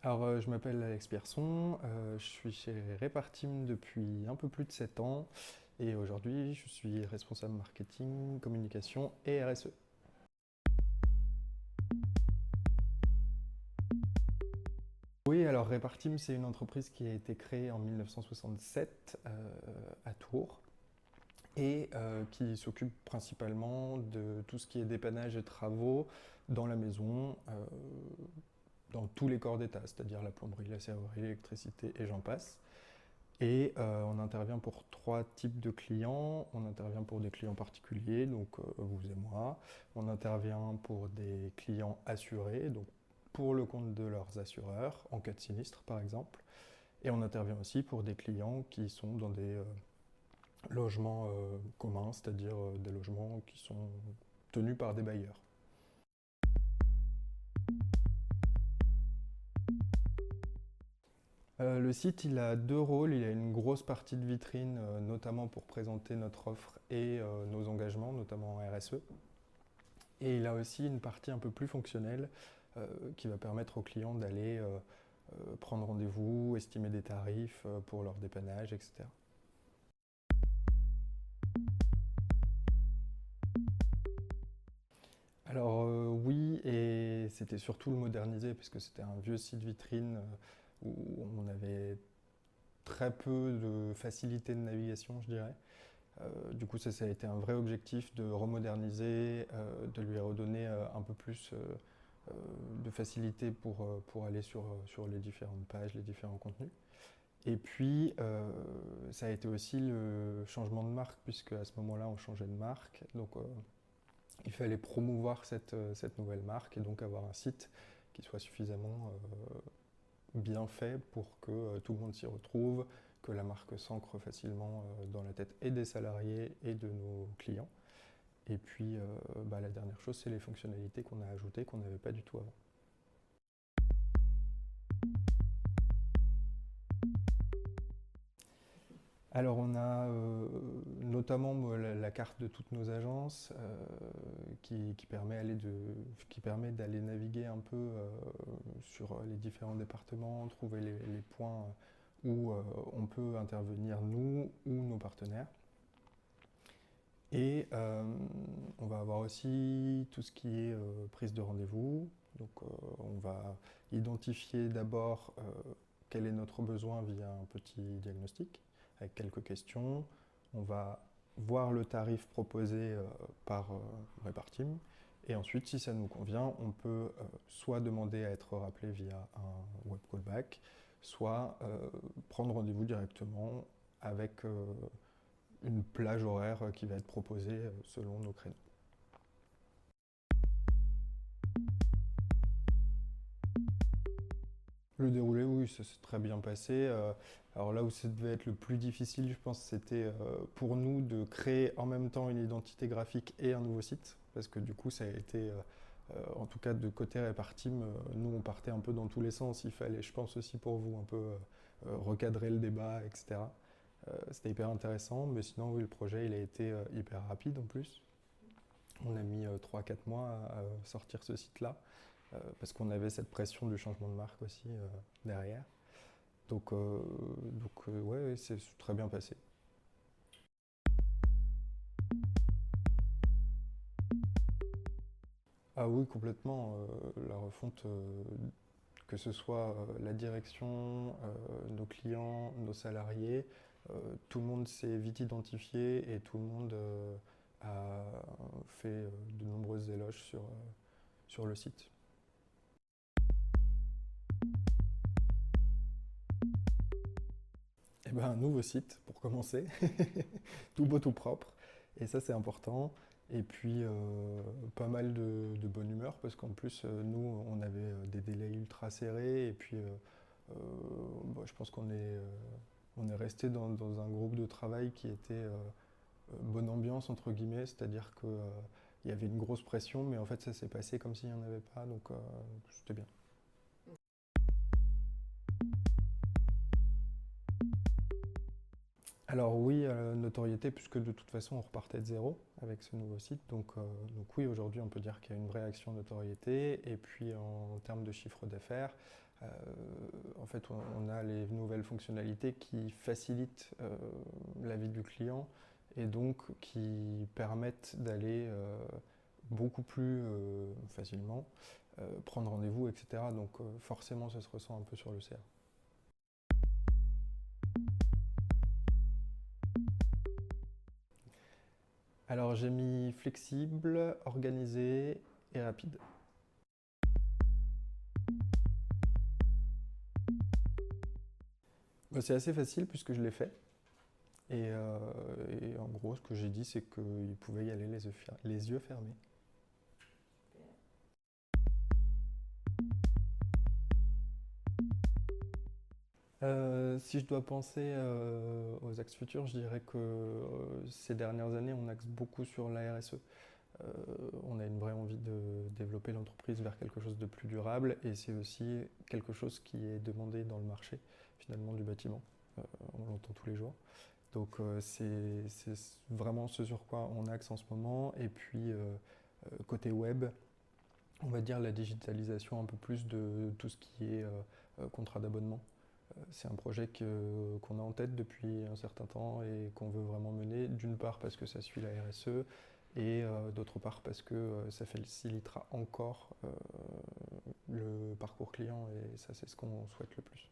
Je m'appelle Alex Pierson, je suis chez Repartim depuis un peu plus de 7 ans et aujourd'hui je suis responsable marketing, communication et RSE. Oui, alors Repartim, c'est une entreprise qui a été créée en 1967 à Tours et qui s'occupe principalement de tout ce qui est dépannage et travaux dans la maison, dans tous les corps d'état, c'est-à-dire la plomberie, la serrurerie, l'électricité et j'en passe. Et on intervient pour trois types de clients. On intervient pour des clients particuliers, donc vous et moi. On intervient pour des clients assurés, donc pour le compte de leurs assureurs, en cas de sinistre par exemple. Et on intervient aussi pour des clients qui sont dans des logements communs, c'est-à-dire des logements qui sont tenus par des bailleurs. Le site, il a deux rôles. Il a une grosse partie de vitrine, notamment pour présenter notre offre et nos engagements, notamment en RSE. Et il a aussi une partie un peu plus fonctionnelle qui va permettre aux clients d'aller prendre rendez-vous, estimer des tarifs pour leur dépannage, etc. Oui, et c'était surtout le moderniser, parce que c'était un vieux site vitrine où on avait très peu de facilité de navigation, je dirais. Du coup, ça a été un vrai objectif de remoderniser, de lui redonner un peu plus de facilité pour aller sur les différentes pages, les différents contenus. Et puis, ça a été aussi le changement de marque, puisque à ce moment-là, on changeait de marque. Donc, il fallait promouvoir cette nouvelle marque et donc avoir un site qui soit suffisamment bien fait pour que tout le monde s'y retrouve, que la marque s'ancre facilement dans la tête et des salariés et de nos clients. Et puis, la dernière chose, c'est les fonctionnalités qu'on a ajoutées qu'on n'avait pas du tout avant. Alors on a notamment la carte de toutes nos agences qui permet d'aller naviguer un peu sur les différents départements, trouver les points où on peut intervenir nous ou nos partenaires. Et on va avoir aussi tout ce qui est prise de rendez-vous. Donc on va identifier d'abord quel est notre besoin via un petit diagnostic avec quelques questions. On va voir le tarif proposé par Repartim. Et ensuite, si ça nous convient, on peut soit demander à être rappelé via un web callback, soit prendre rendez-vous directement avec une plage horaire qui va être proposée selon nos créneaux. Le déroulé, oui, ça s'est très bien passé. Alors là où ça devait être le plus difficile, je pense, c'était pour nous de créer en même temps une identité graphique et un nouveau site. Parce que du coup, ça a été, en tout cas de côté Repartim, nous on partait un peu dans tous les sens. Il fallait, je pense aussi pour vous, un peu recadrer le débat, etc. C'était hyper intéressant, mais sinon, oui, le projet, il a été hyper rapide en plus. On a mis 3-4 mois à sortir ce site-là, parce qu'on avait cette pression du changement de marque aussi derrière. Ouais, c'est très bien passé. Ah oui, complètement. La refonte, que ce soit la direction, nos clients, nos salariés, tout le monde s'est vite identifié et tout le monde a fait de nombreuses éloges sur le site. Eh ben, un nouveau site pour commencer, tout beau, tout propre. Et ça, c'est important. Et puis, pas mal de bonne humeur parce qu'en plus, nous, on avait des délais ultra serrés. Et puis, je pense on est resté dans un groupe de travail qui était bonne ambiance, entre guillemets. C'est-à-dire qu'il y avait une grosse pression, mais en fait, ça s'est passé comme s'il n'y en avait pas. Donc, c'était bien. Alors oui, notoriété, puisque de toute façon on repartait de zéro avec ce nouveau site. Donc oui, aujourd'hui on peut dire qu'il y a une vraie action notoriété. Et puis en termes de chiffre d'affaires, En fait, on a les nouvelles fonctionnalités qui facilitent la vie du client et donc qui permettent d'aller beaucoup plus facilement prendre rendez-vous, etc. Donc forcément, ça se ressent un peu sur le CA. Alors j'ai mis flexible, organisé et rapide. C'est assez facile puisque je l'ai fait. Et en gros, ce que j'ai dit, c'est qu'il pouvait y aller les yeux fermés. Si je dois penser aux axes futurs, je dirais que ces dernières années, on axe beaucoup sur la RSE. On a une vraie envie de développer l'entreprise vers quelque chose de plus durable et c'est aussi quelque chose qui est demandé dans le marché finalement du bâtiment. On l'entend tous les jours. Donc c'est vraiment ce sur quoi on axe en ce moment. Et puis côté web, on va dire la digitalisation un peu plus de tout ce qui est contrat d'abonnement. C'est un projet qu'on a en tête depuis un certain temps et qu'on veut vraiment mener, d'une part parce que ça suit la RSE et d'autre part parce que ça facilitera encore le parcours client et ça c'est ce qu'on souhaite le plus.